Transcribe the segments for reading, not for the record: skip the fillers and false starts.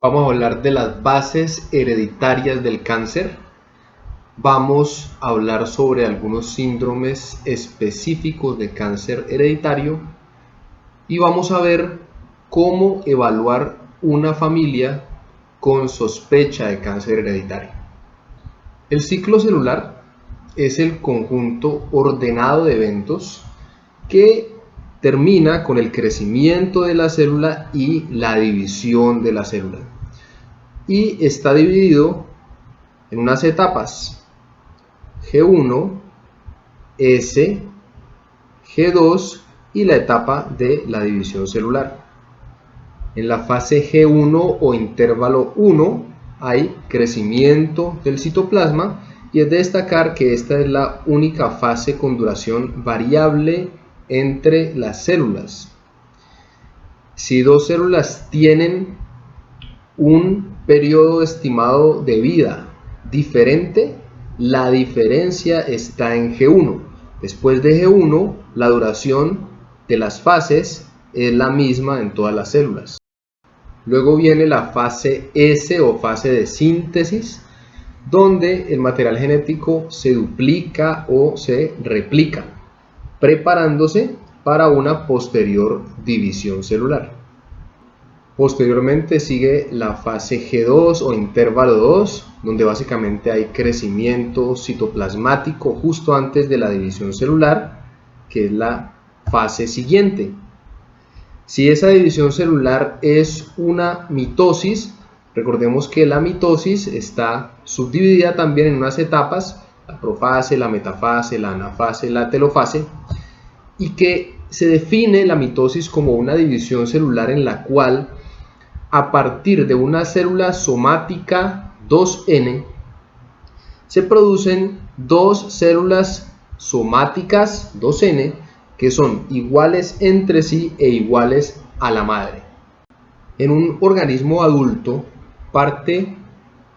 Vamos a hablar de las bases hereditarias del cáncer. Vamos a hablar sobre algunos síndromes específicos de cáncer hereditario y vamos a ver cómo evaluar una familia con sospecha de cáncer hereditario. El ciclo celular es el conjunto ordenado de eventos que termina con el crecimiento de la célula y la división de la célula. Y está dividido en unas etapas: G1, S, G2 y la etapa de la división celular. En la fase G1 o intervalo 1 hay crecimiento del citoplasma y es de destacar que esta es la única fase con duración variable entre las células. Si dos células tienen un periodo estimado de vida diferente, la diferencia está en G1. Después de G1, la duración de las fases es la misma en todas las células. Luego viene la fase S o fase de síntesis, donde el material genético se duplica o se replica, preparándose para una posterior división celular. Posteriormente sigue la fase G2 o intervalo 2, donde básicamente hay crecimiento citoplasmático justo antes de la división celular, que es la fase siguiente. Si esa división celular es una mitosis, recordemos que la mitosis está subdividida también en unas etapas: la profase, la metafase, la anafase, la telofase, y que se define la mitosis como una división celular en la cual, a partir de una célula somática 2N, se producen dos células somáticas 2N que son iguales entre sí e iguales a la madre. En un organismo adulto, parte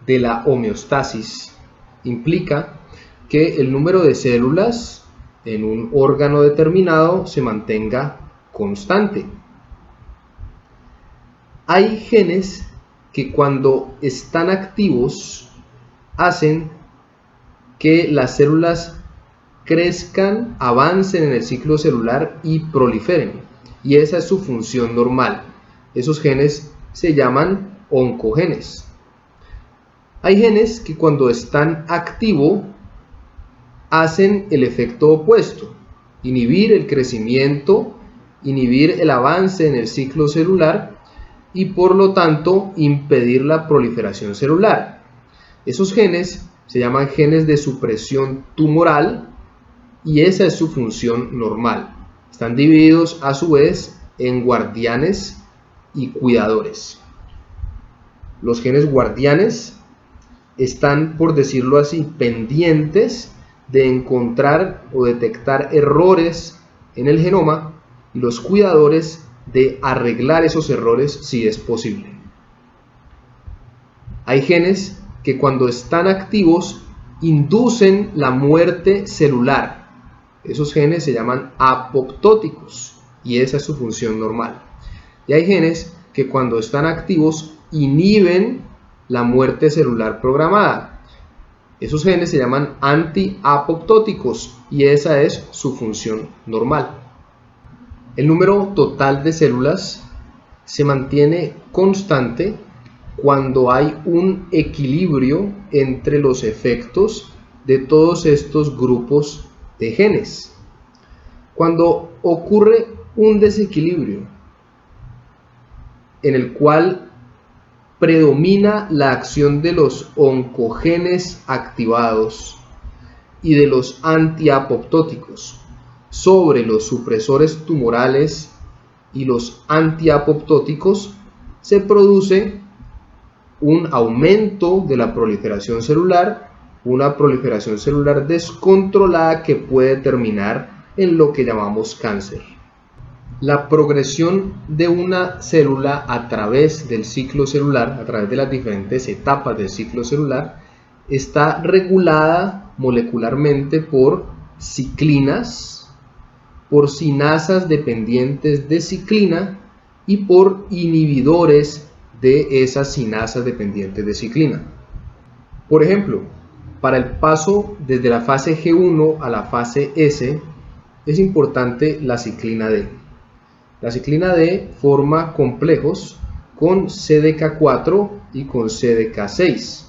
de la homeostasis implica que el número de células en un órgano determinado se mantenga constante. Hay genes que cuando están activos hacen que las células crezcan, avancen en el ciclo celular y proliferen, y esa es su función normal. Esos genes se llaman oncogenes. Hay genes que cuando están activos hacen el efecto opuesto: inhibir el crecimiento, inhibir el avance en el ciclo celular y por lo tanto impedir la proliferación celular. Esos genes se llaman genes de supresión tumoral y esa es su función normal. Están divididos a su vez en guardianes y cuidadores. Los genes guardianes están, por decirlo así, pendientes de encontrar o detectar errores en el genoma, y los cuidadores de arreglar esos errores si es posible. Hay genes que cuando están activos inducen la muerte celular. Esos genes se llaman apoptóticos y esa es su función normal. Y hay genes que cuando están activos inhiben la muerte celular programada. Esos genes se llaman antiapoptóticos y esa es su función normal. El número total de células se mantiene constante cuando hay un equilibrio entre los efectos de todos estos grupos de genes. Cuando ocurre un desequilibrio en el cual predomina la acción de los oncogenes activados y de los antiapoptóticos sobre los supresores tumorales y los antiapoptóticos, se produce un aumento de la proliferación celular, una proliferación celular descontrolada que puede terminar en lo que llamamos cáncer. La progresión de una célula a través del ciclo celular, a través de las diferentes etapas del ciclo celular, está regulada molecularmente por ciclinas, por sinasas dependientes de ciclina y por inhibidores de esas cinasas dependientes de ciclina. Por ejemplo, para el paso desde la fase G1 a la fase S es importante la ciclina D. La ciclina D forma complejos con CDK4 y con CDK6.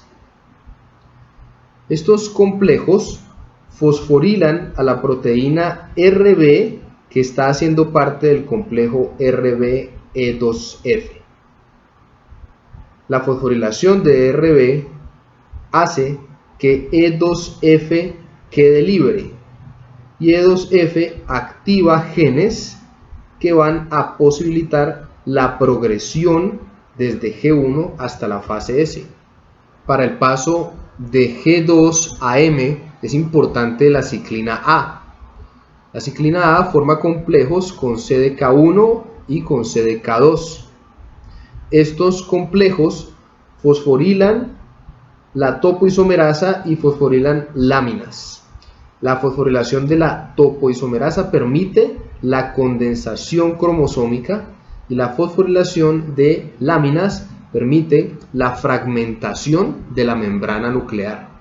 Estos complejos fosforilan a la proteína RB que está haciendo parte del complejo RB-E2F. La fosforilación de RB hace que E2F quede libre y E2F activa genes que van a posibilitar la progresión desde G1 hasta la fase S. Para el paso de G2 a M es importante la ciclina A. La ciclina A forma complejos con CDK1 y con CDK2. Estos complejos fosforilan la topoisomerasa y fosforilan láminas. La fosforilación de la topoisomerasa permite la condensación cromosómica y la fosforilación de láminas permite la fragmentación de la membrana nuclear.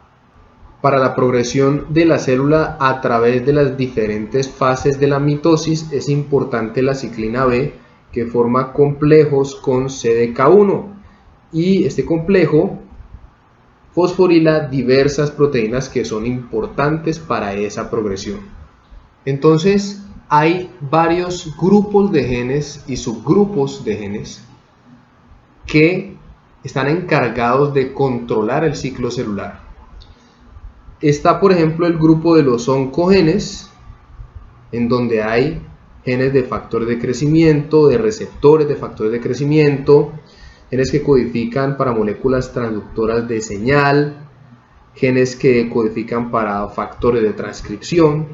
Para la progresión de la célula a través de las diferentes fases de la mitosis es importante la ciclina B, que forma complejos con CDK1, y este complejo fosforila diversas proteínas que son importantes para esa progresión. Entonces, hay varios grupos de genes y subgrupos de genes que están encargados de controlar el ciclo celular. Está, por ejemplo, el grupo de los oncogenes, en donde hay genes de factores de crecimiento, de receptores de factores de crecimiento, genes que codifican para moléculas transductoras de señal, genes que codifican para factores de transcripción.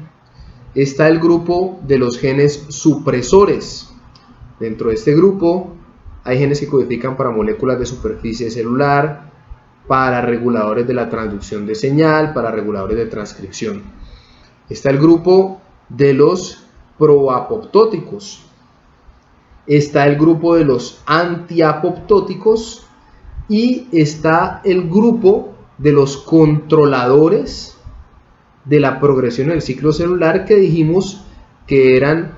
Está el grupo de los genes supresores. Dentro de este grupo hay genes que codifican para moléculas de superficie celular, para reguladores de la transducción de señal, para reguladores de transcripción. Está el grupo de los proapoptóticos. Está el grupo de los antiapoptóticos y está el grupo de los controladores de la progresión del ciclo celular, que dijimos que eran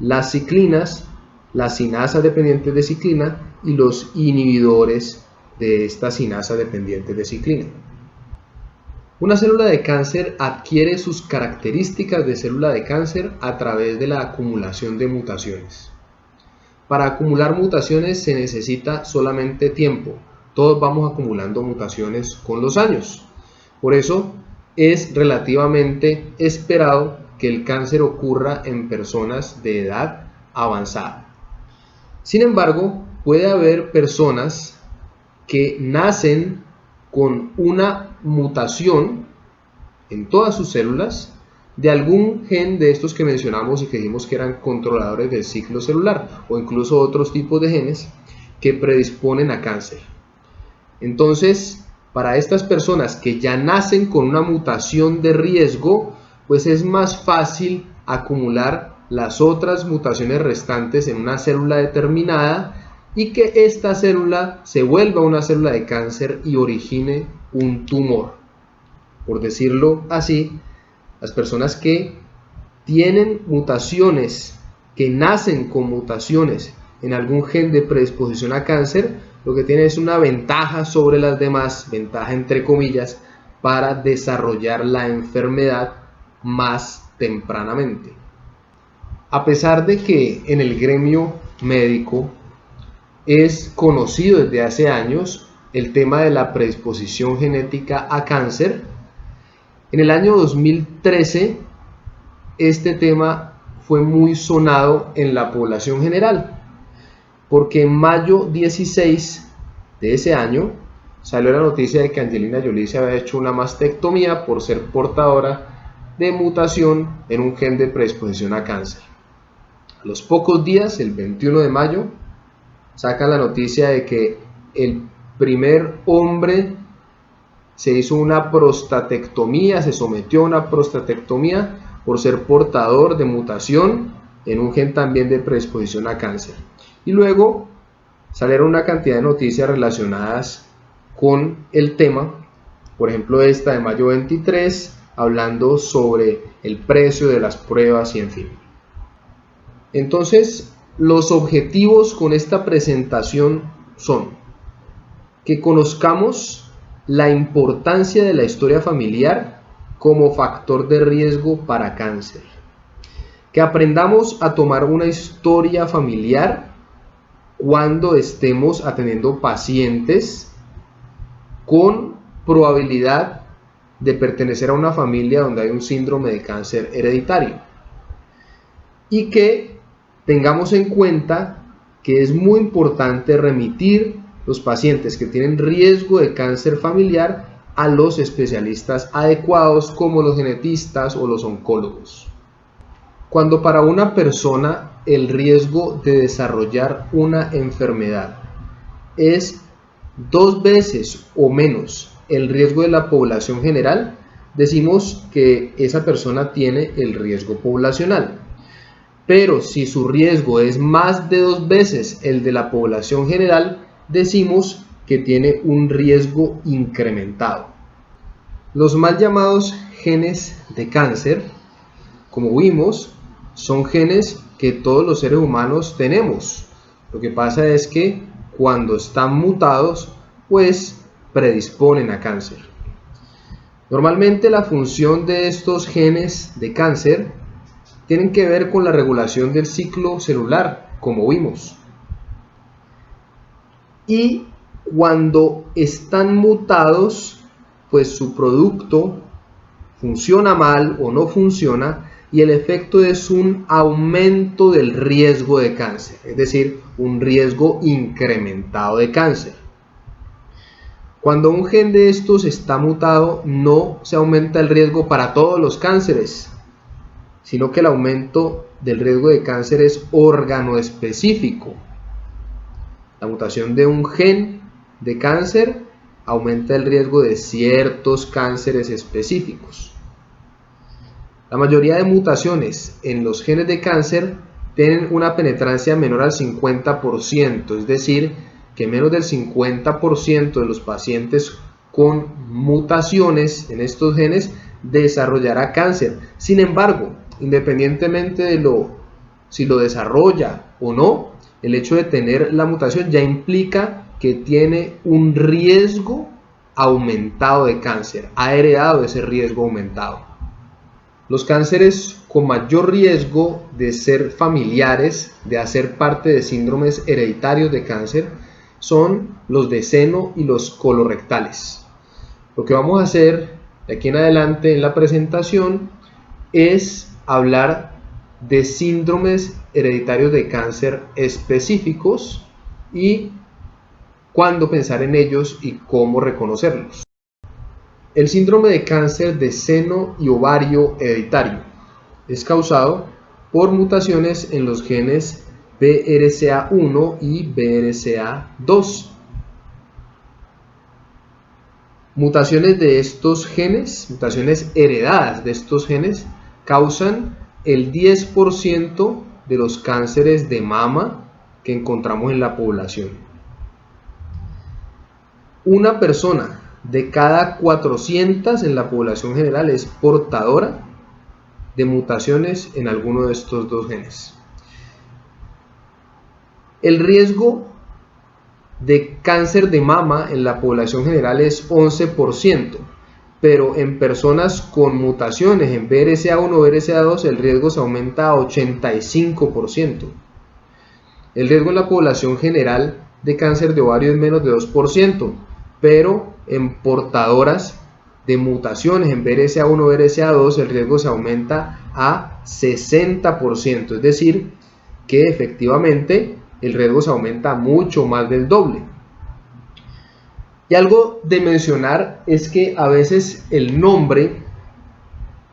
las ciclinas, las cinasas dependientes de ciclina y los inhibidores de estas cinasas dependientes de ciclina. Una célula de cáncer adquiere sus características de célula de cáncer a través de la acumulación de mutaciones. Para acumular mutaciones se necesita solamente tiempo. Todos vamos acumulando mutaciones con los años. Por eso es relativamente esperado que el cáncer ocurra en personas de edad avanzada. Sin embargo, puede haber personas que nacen con una mutación en todas sus células de algún gen de estos que mencionamos y que dijimos que eran controladores del ciclo celular, o incluso otros tipos de genes que predisponen a cáncer. Entonces, para estas personas que ya nacen con una mutación de riesgo, pues es más fácil acumular las otras mutaciones restantes en una célula determinada y que esta célula se vuelva una célula de cáncer y origine un tumor. Por decirlo así, las personas que tienen mutaciones, que nacen con mutaciones en algún gen de predisposición a cáncer, lo que tienen es una ventaja sobre las demás, ventaja entre comillas, para desarrollar la enfermedad más tempranamente. A pesar de que en el gremio médico es conocido desde hace años el tema de la predisposición genética a cáncer, en el año 2013 este tema fue muy sonado en la población general, porque en mayo 16 de ese año salió la noticia de que Angelina Jolie se había hecho una mastectomía por ser portadora de mutación en un gen de predisposición a cáncer. A los pocos días, el 21 de mayo, sacan la noticia de que el primer hombre se hizo una prostatectomía, se sometió a una prostatectomía por ser portador de mutación en un gen también de predisposición a cáncer. Y luego salieron una cantidad de noticias relacionadas con el tema. Por ejemplo, esta de mayo 23, hablando sobre el precio de las pruebas y en fin. Entonces, los objetivos con esta presentación son que conozcamos la importancia de la historia familiar como factor de riesgo para cáncer. Que aprendamos a tomar una historia familiar cuando estemos atendiendo pacientes con probabilidad de pertenecer a una familia donde hay un síndrome de cáncer hereditario. Y que tengamos en cuenta que es muy importante remitir los pacientes que tienen riesgo de cáncer familiar a los especialistas adecuados como los genetistas o los oncólogos. Cuando para una persona el riesgo de desarrollar una enfermedad es 2 veces o menos el riesgo de la población general, decimos que esa persona tiene el riesgo poblacional. Pero si su riesgo es más de 2 veces el de la población general, decimos que tiene un riesgo incrementado. Los mal llamados genes de cáncer, como vimos, son genes que todos los seres humanos tenemos. Lo que pasa es que cuando están mutados, pues predisponen a cáncer. Normalmente la función de estos genes de cáncer tienen que ver con la regulación del ciclo celular, como vimos. Y cuando están mutados, pues su producto funciona mal o no funciona, y el efecto es un aumento del riesgo de cáncer, es decir, un riesgo incrementado de cáncer. Cuando un gen de estos está mutado, no se aumenta el riesgo para todos los cánceres, sino que el aumento del riesgo de cáncer es órgano específico. La mutación de un gen de cáncer aumenta el riesgo de ciertos cánceres específicos. La mayoría de mutaciones en los genes de cáncer tienen una penetrancia menor al 50%, es decir, que menos del 50% de los pacientes con mutaciones en estos genes desarrollará cáncer. Sin embargo, independientemente de si lo desarrolla o no, el hecho de tener la mutación ya implica que tiene un riesgo aumentado de cáncer, ha heredado ese riesgo aumentado. Los cánceres con mayor riesgo de ser familiares, de hacer parte de síndromes hereditarios de cáncer, son los de seno y los colorectales. Lo que vamos a hacer de aquí en adelante en la presentación es hablar de síndromes hereditarios de cáncer específicos y cuándo pensar en ellos y cómo reconocerlos. El síndrome de cáncer de seno y ovario hereditario es causado por mutaciones en los genes BRCA1 y BRCA2. Mutaciones de estos genes, mutaciones heredadas de estos genes, causan el 10% de los cánceres de mama que encontramos en la población. Una persona de cada 400 en la población general es portadora de mutaciones en alguno de estos dos genes. El riesgo de cáncer de mama en la población general es 11%, pero en personas con mutaciones en BRCA1 o BRCA2 el riesgo se aumenta a 85%. El riesgo en la población general de cáncer de ovario es menos de 2%, pero en portadoras de mutaciones en BRCA1 o BRCA2 el riesgo se aumenta a 60%, es decir, que efectivamente el riesgo se aumenta mucho más del doble. Y algo de mencionar es que a veces el nombre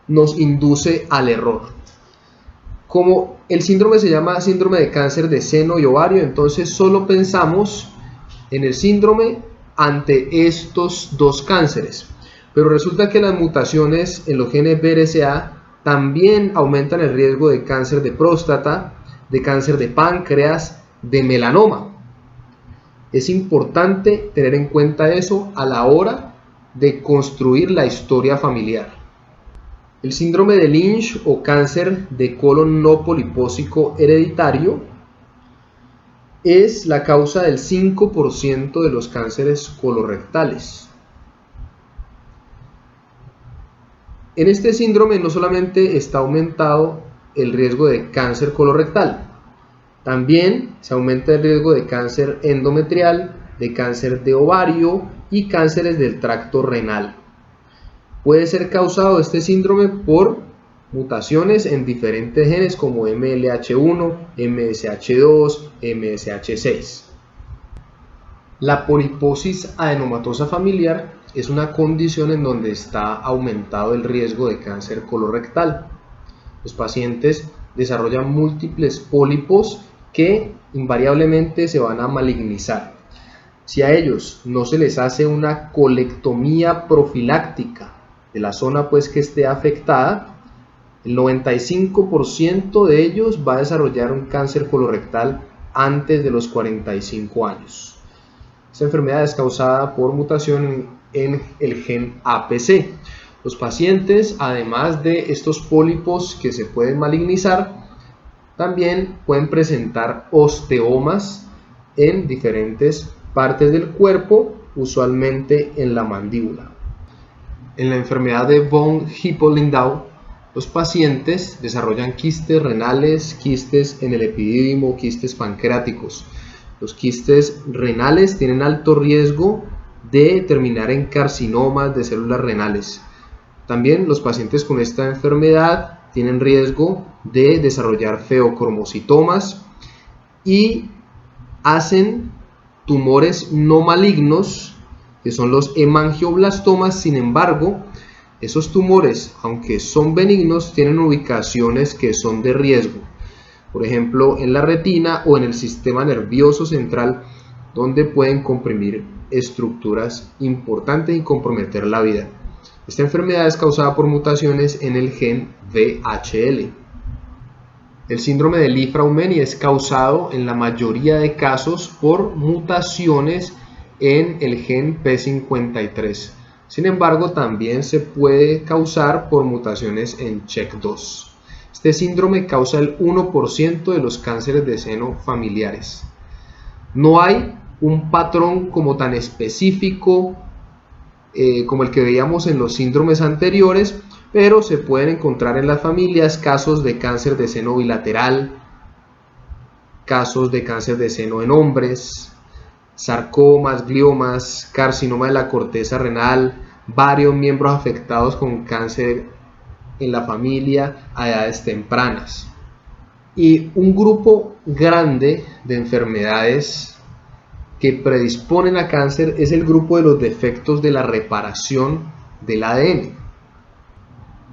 nos induce al error. Como el síndrome se llama síndrome de cáncer de seno y ovario, entonces solo pensamos en el síndrome ante estos dos cánceres. Pero resulta que las mutaciones en los genes BRCA también aumentan el riesgo de cáncer de próstata, de cáncer de páncreas, de melanoma. Es importante tener en cuenta eso a la hora de construir la historia familiar. El síndrome de Lynch o cáncer de colon no polipósico hereditario es la causa del 5% de los cánceres colorectales. En este síndrome no solamente está aumentado el riesgo de cáncer colorectal, también se aumenta el riesgo de cáncer endometrial, de cáncer de ovario y cánceres del tracto renal. Puede ser causado este síndrome por mutaciones en diferentes genes como MLH1, MSH2, MSH6. La poliposis adenomatosa familiar es una condición en donde está aumentado el riesgo de cáncer colorectal. Los pacientes desarrollan múltiples pólipos que invariablemente se van a malignizar. Si a ellos no se les hace una colectomía profiláctica de la zona pues que esté afectada, el 95% de ellos va a desarrollar un cáncer colorectal antes de los 45 años. Esta enfermedad es causada por mutación en el gen APC. Los pacientes, además de estos pólipos que se pueden malignizar, también pueden presentar osteomas en diferentes partes del cuerpo, usualmente en la mandíbula. En la enfermedad de von Hippel-Lindau, los pacientes desarrollan quistes renales, quistes en el epidídimo, quistes pancreáticos. Los quistes renales tienen alto riesgo de terminar en carcinomas de células renales. También los pacientes con esta enfermedad tienen riesgo de desarrollar feocromocitomas y hacen tumores no malignos, que son los hemangioblastomas. Sin embargo, esos tumores, aunque son benignos, tienen ubicaciones que son de riesgo. Por ejemplo, en la retina o en el sistema nervioso central, donde pueden comprimir estructuras importantes y comprometer la vida. Esta enfermedad es causada por mutaciones en el gen VHL. El síndrome de Li-Fraumeni es causado en la mayoría de casos por mutaciones en el gen P53. Sin embargo, también se puede causar por mutaciones en CHEK2. Este síndrome causa el 1% de los cánceres de seno familiares. No hay un patrón como tan específico como el que veíamos en los síndromes anteriores, pero se pueden encontrar en las familias casos de cáncer de seno bilateral, casos de cáncer de seno en hombres, sarcomas, gliomas, carcinoma de la corteza renal, varios miembros afectados con cáncer en la familia a edades tempranas. Y un grupo grande de enfermedades que predisponen a cáncer es el grupo de los defectos de la reparación del ADN.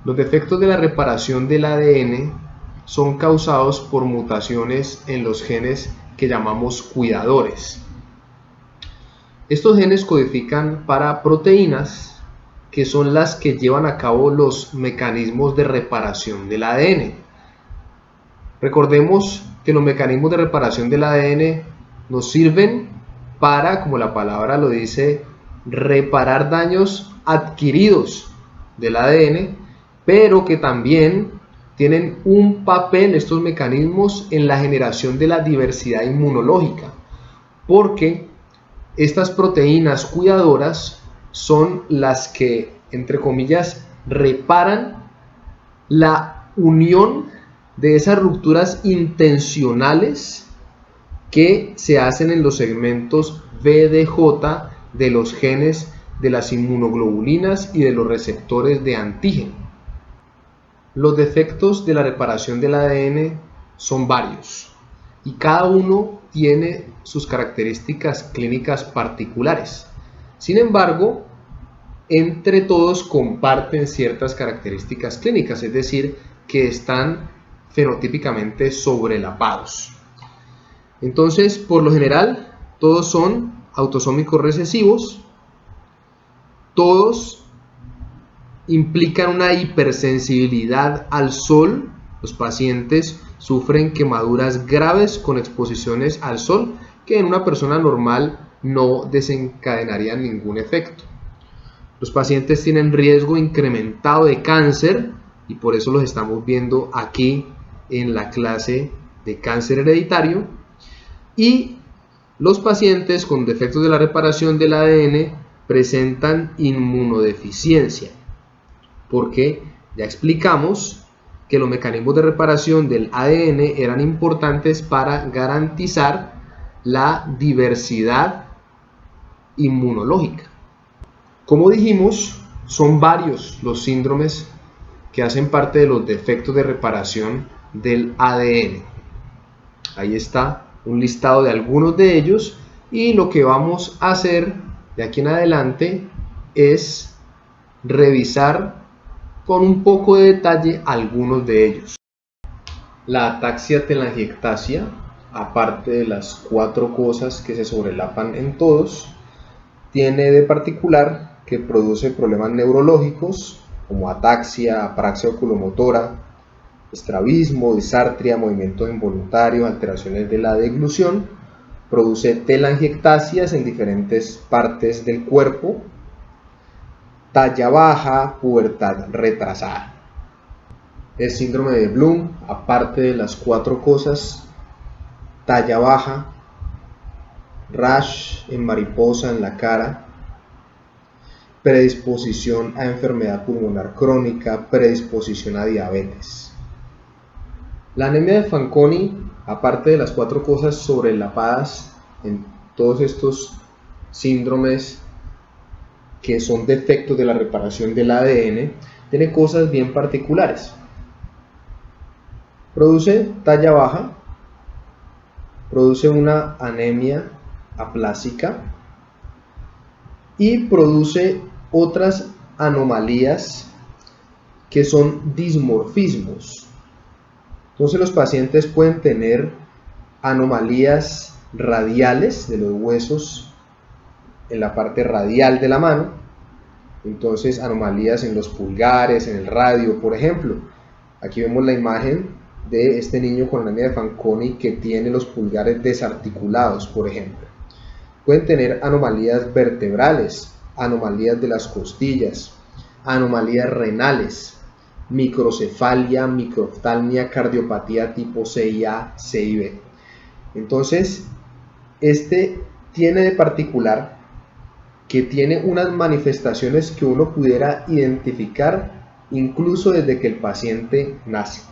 Los defectos de la reparación del ADN son causados por mutaciones en los genes que llamamos cuidadores. Estos genes codifican para proteínas que son las que llevan a cabo los mecanismos de reparación del ADN. Recordemos que los mecanismos de reparación del ADN nos sirven para, como la palabra lo dice, reparar daños adquiridos del ADN, pero que también tienen un papel estos mecanismos en la generación de la diversidad inmunológica, porque estas proteínas cuidadoras son las que, entre comillas, reparan la unión de esas rupturas intencionales que se hacen en los segmentos VDJ de los genes de las inmunoglobulinas y de los receptores de antígeno. Los defectos de la reparación del ADN son varios y cada uno tiene sus características clínicas particulares. Sin embargo, entre todos comparten ciertas características clínicas, es decir, que están fenotípicamente sobrelapados. Entonces, por lo general, todos son autosómicos recesivos, todos implican una hipersensibilidad al sol. Los pacientes sufren quemaduras graves con exposiciones al sol que en una persona normal no desencadenarían ningún efecto. Los pacientes tienen riesgo incrementado de cáncer y por eso los estamos viendo aquí en la clase de cáncer hereditario. Y los pacientes con defectos de la reparación del ADN presentan inmunodeficiencia, porque ya explicamos que los mecanismos de reparación del ADN eran importantes para garantizar la diversidad inmunológica. Como dijimos, son varios los síndromes que hacen parte de los defectos de reparación del ADN. Ahí está un listado de algunos de ellos y lo que vamos a hacer de aquí en adelante es revisar con un poco de detalle algunos de ellos. La ataxia telangiectasia, aparte de las 4 cosas que se sobrelapan en todos, tiene de particular que produce problemas neurológicos como ataxia, apraxia oculomotora, estrabismo, disartria, movimientos involuntarios, alteraciones de la deglución. Produce telangiectasias en diferentes partes del cuerpo, talla baja, pubertad retrasada. El síndrome de Bloom, aparte de las 4 cosas, talla baja, rash en mariposa en la cara, predisposición a enfermedad pulmonar crónica, predisposición a diabetes. La anemia de Fanconi, aparte de las 4 cosas sobrelapadas en todos estos síndromes que son defectos de la reparación del ADN, tiene cosas bien particulares. Produce talla baja, produce una anemia aplásica y produce otras anomalías que son dismorfismos. Entonces los pacientes pueden tener anomalías radiales de los huesos en la parte radial de la mano, entonces anomalías en los pulgares, en el radio, por ejemplo. Aquí vemos la imagen de este niño con anemia de Fanconi que tiene los pulgares desarticulados, por ejemplo. Pueden tener anomalías vertebrales, anomalías de las costillas, anomalías renales, microcefalia, microftalmia, cardiopatía tipo CIA, CIB. Entonces, este tiene de particular que tiene unas manifestaciones que uno pudiera identificar incluso desde que el paciente nace.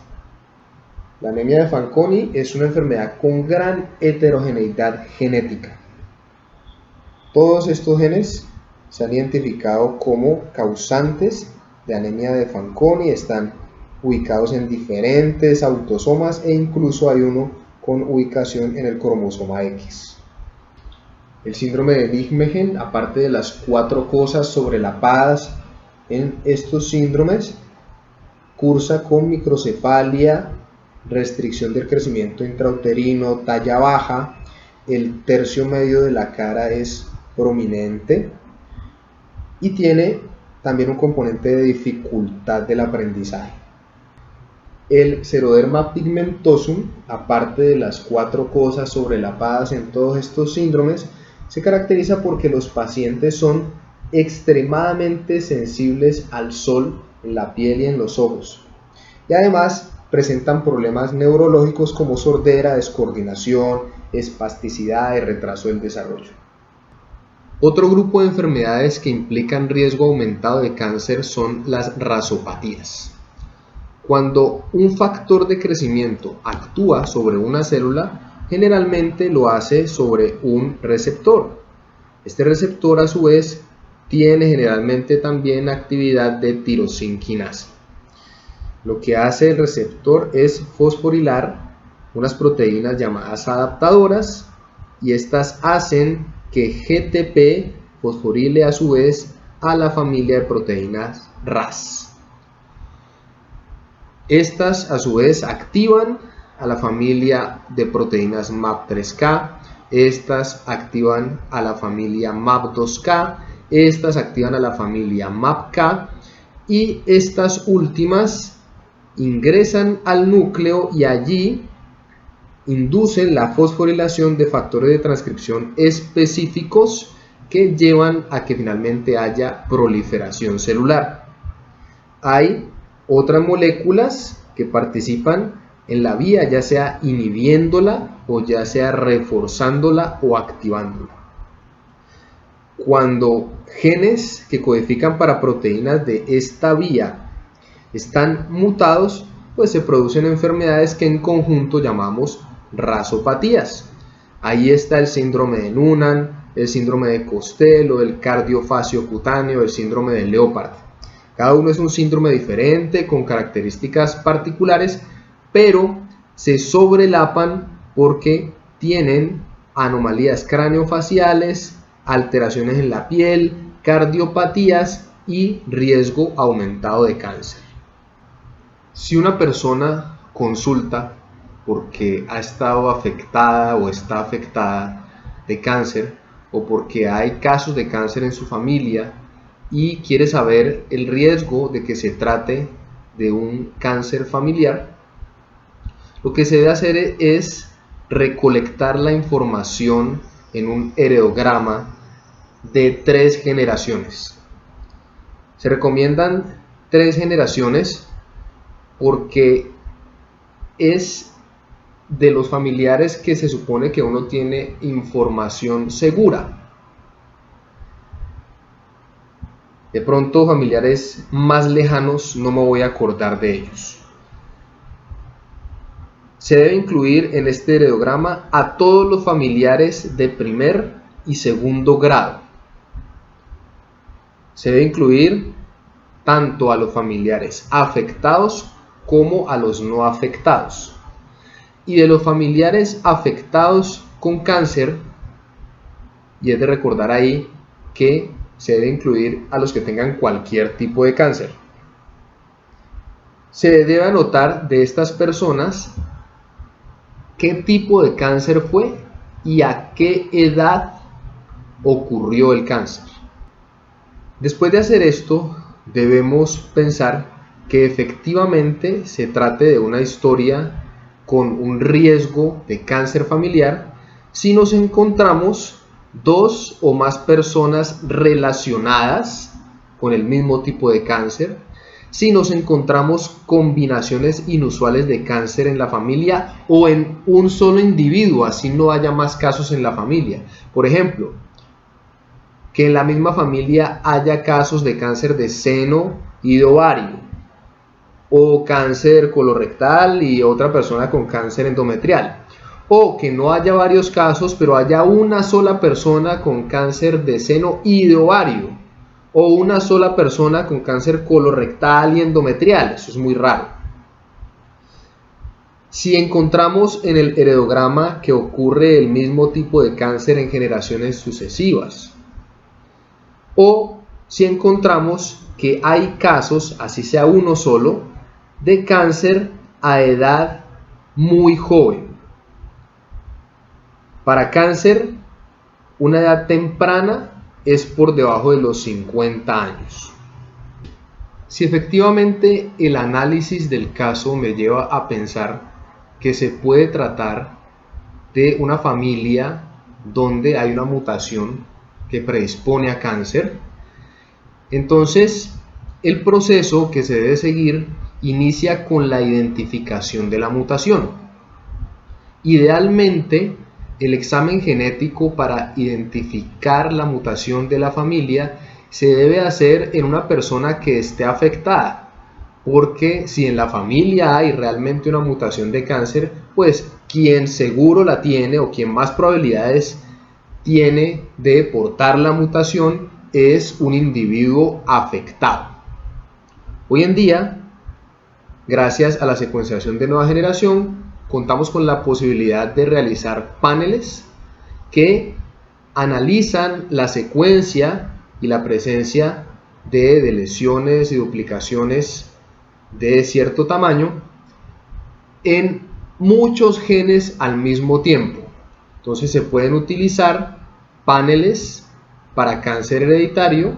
La anemia de Fanconi es una enfermedad con gran heterogeneidad genética. Todos estos genes se han identificado como causantes de anemia de Fanconi, están ubicados en diferentes autosomas e incluso hay uno con ubicación en el cromosoma X. El síndrome de Nijmegen, aparte de las 4 cosas sobrelapadas en estos síndromes, cursa con microcefalia, restricción del crecimiento intrauterino, talla baja, el tercio medio de la cara es prominente y tiene también un componente de dificultad del aprendizaje. El Xeroderma pigmentosum, aparte de las 4 cosas sobrelapadas en todos estos síndromes, se caracteriza porque los pacientes son extremadamente sensibles al sol en la piel y en los ojos. Y además presentan problemas neurológicos como sordera, descoordinación, espasticidad y retraso del desarrollo. Otro grupo de enfermedades que implican riesgo aumentado de cáncer son las rasopatías. Cuando un factor de crecimiento actúa sobre una célula, generalmente lo hace sobre un receptor. Este receptor a su vez tiene generalmente también actividad de tirosinquinasa. Lo que hace el receptor es fosforilar unas proteínas llamadas adaptadoras y estas hacen que GTP fosforile a su vez a la familia de proteínas RAS. Estas a su vez activan a la familia de proteínas MAP3K, estas activan a la familia MAP2K, estas activan a la familia MAPK y estas últimas ingresan al núcleo y allí inducen la fosforilación de factores de transcripción específicos que llevan a que finalmente haya proliferación celular. Hay otras moléculas que participan en la vía, ya sea inhibiéndola o ya sea reforzándola o activándola. Cuando genes que codifican para proteínas de esta vía están mutados, pues se producen enfermedades que en conjunto llamamos rasopatías. Ahí está el síndrome de Noonan, el síndrome de Costello, el cardiofacio cutáneo, el síndrome de Leopard. Cada uno es un síndrome diferente, con características particulares, pero se sobrelapan porque tienen anomalías craneofaciales, alteraciones en la piel, cardiopatías y riesgo aumentado de cáncer. Si una persona consulta porque ha estado afectada o está afectada de cáncer o porque hay casos de cáncer en su familia y quiere saber el riesgo de que se trate de un cáncer familiar, lo que se debe hacer es recolectar la información en un heredograma de 3 generaciones. Se recomiendan 3 generaciones porque es de los familiares que se supone que uno tiene información segura. De pronto, familiares más lejanos no me voy a acordar de ellos. Se debe incluir en este heredograma a todos los familiares de primer y segundo grado. Se debe incluir tanto a los familiares afectados como a los no afectados. Y de los familiares afectados con cáncer, y es de recordar ahí que se debe incluir a los que tengan cualquier tipo de cáncer. Se debe anotar de estas personas qué tipo de cáncer fue y a qué edad ocurrió el cáncer. Después de hacer esto, debemos pensar que efectivamente se trate de una historia con un riesgo de cáncer familiar si nos encontramos 2 o más personas relacionadas con el mismo tipo de cáncer, si nos encontramos combinaciones inusuales de cáncer en la familia o en un solo individuo, así no haya más casos en la familia. Por ejemplo, que en la misma familia haya casos de cáncer de seno y de ovario, o cáncer colorectal y otra persona con cáncer endometrial, o que no haya varios casos pero haya una sola persona con cáncer de seno y de ovario, o una sola persona con cáncer colorectal y endometrial. Eso es muy raro. Si encontramos en el heredograma que ocurre el mismo tipo de cáncer en generaciones sucesivas, o si encontramos que hay casos, así sea uno solo, de cáncer a edad muy joven. Para cáncer, una edad temprana es por debajo de los 50 años. Si efectivamente el análisis del caso me lleva a pensar que se puede tratar de una familia donde hay una mutación que predispone a cáncer, entonces el proceso que se debe seguir inicia con la identificación de la mutación. Idealmente, el examen genético para identificar la mutación de la familia se debe hacer en una persona que esté afectada, porque si en la familia hay realmente una mutación de cáncer, pues quien seguro la tiene o quien más probabilidades tiene de portar la mutación es un individuo afectado. Hoy en día, gracias a la secuenciación de nueva generación, contamos con la posibilidad de realizar paneles que analizan la secuencia y la presencia de lesiones y duplicaciones de cierto tamaño en muchos genes al mismo tiempo. Entonces se pueden utilizar paneles para cáncer hereditario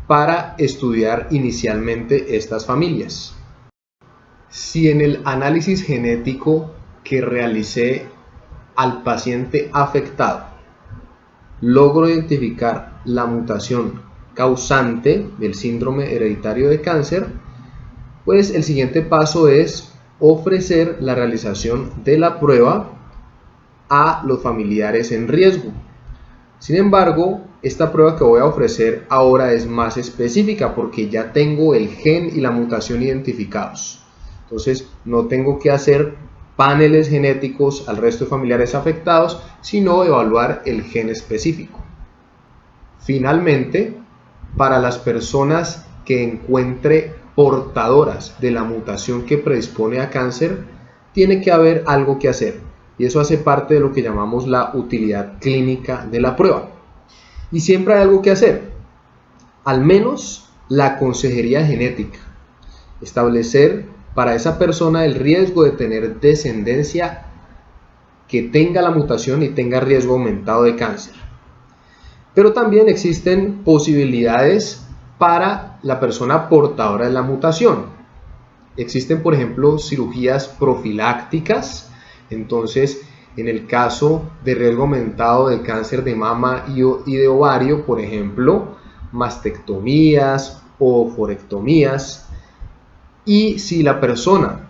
para estudiar inicialmente estas familias. Si en el análisis genético que realicé al paciente afectado logro identificar la mutación causante del síndrome hereditario de cáncer, pues el siguiente paso es ofrecer la realización de la prueba a los familiares en riesgo. Sin embargo, esta prueba que voy a ofrecer ahora es más específica porque ya tengo el gen y la mutación identificados. Entonces, no tengo que hacer paneles genéticos al resto de familiares afectados, sino evaluar el gen específico. Finalmente, para las personas que encuentre portadoras de la mutación que predispone a cáncer, tiene que haber algo que hacer, y eso hace parte de lo que llamamos la utilidad clínica de la prueba. Y siempre hay algo que hacer, al menos la consejería genética, establecer para esa persona el riesgo de tener descendencia que tenga la mutación y tenga riesgo aumentado de cáncer. Pero también existen posibilidades para la persona portadora de la mutación. Existen, por ejemplo, cirugías profilácticas. Entonces, en el caso de riesgo aumentado de cáncer de mama y de ovario, por ejemplo, mastectomías o oophorectomías. Y si la persona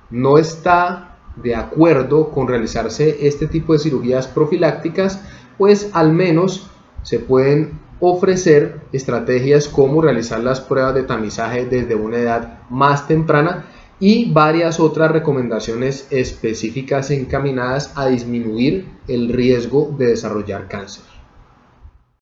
no está de acuerdo con realizarse este tipo de cirugías profilácticas, pues al menos se pueden ofrecer estrategias como realizar las pruebas de tamizaje desde una edad más temprana y varias otras recomendaciones específicas encaminadas a disminuir el riesgo de desarrollar cáncer.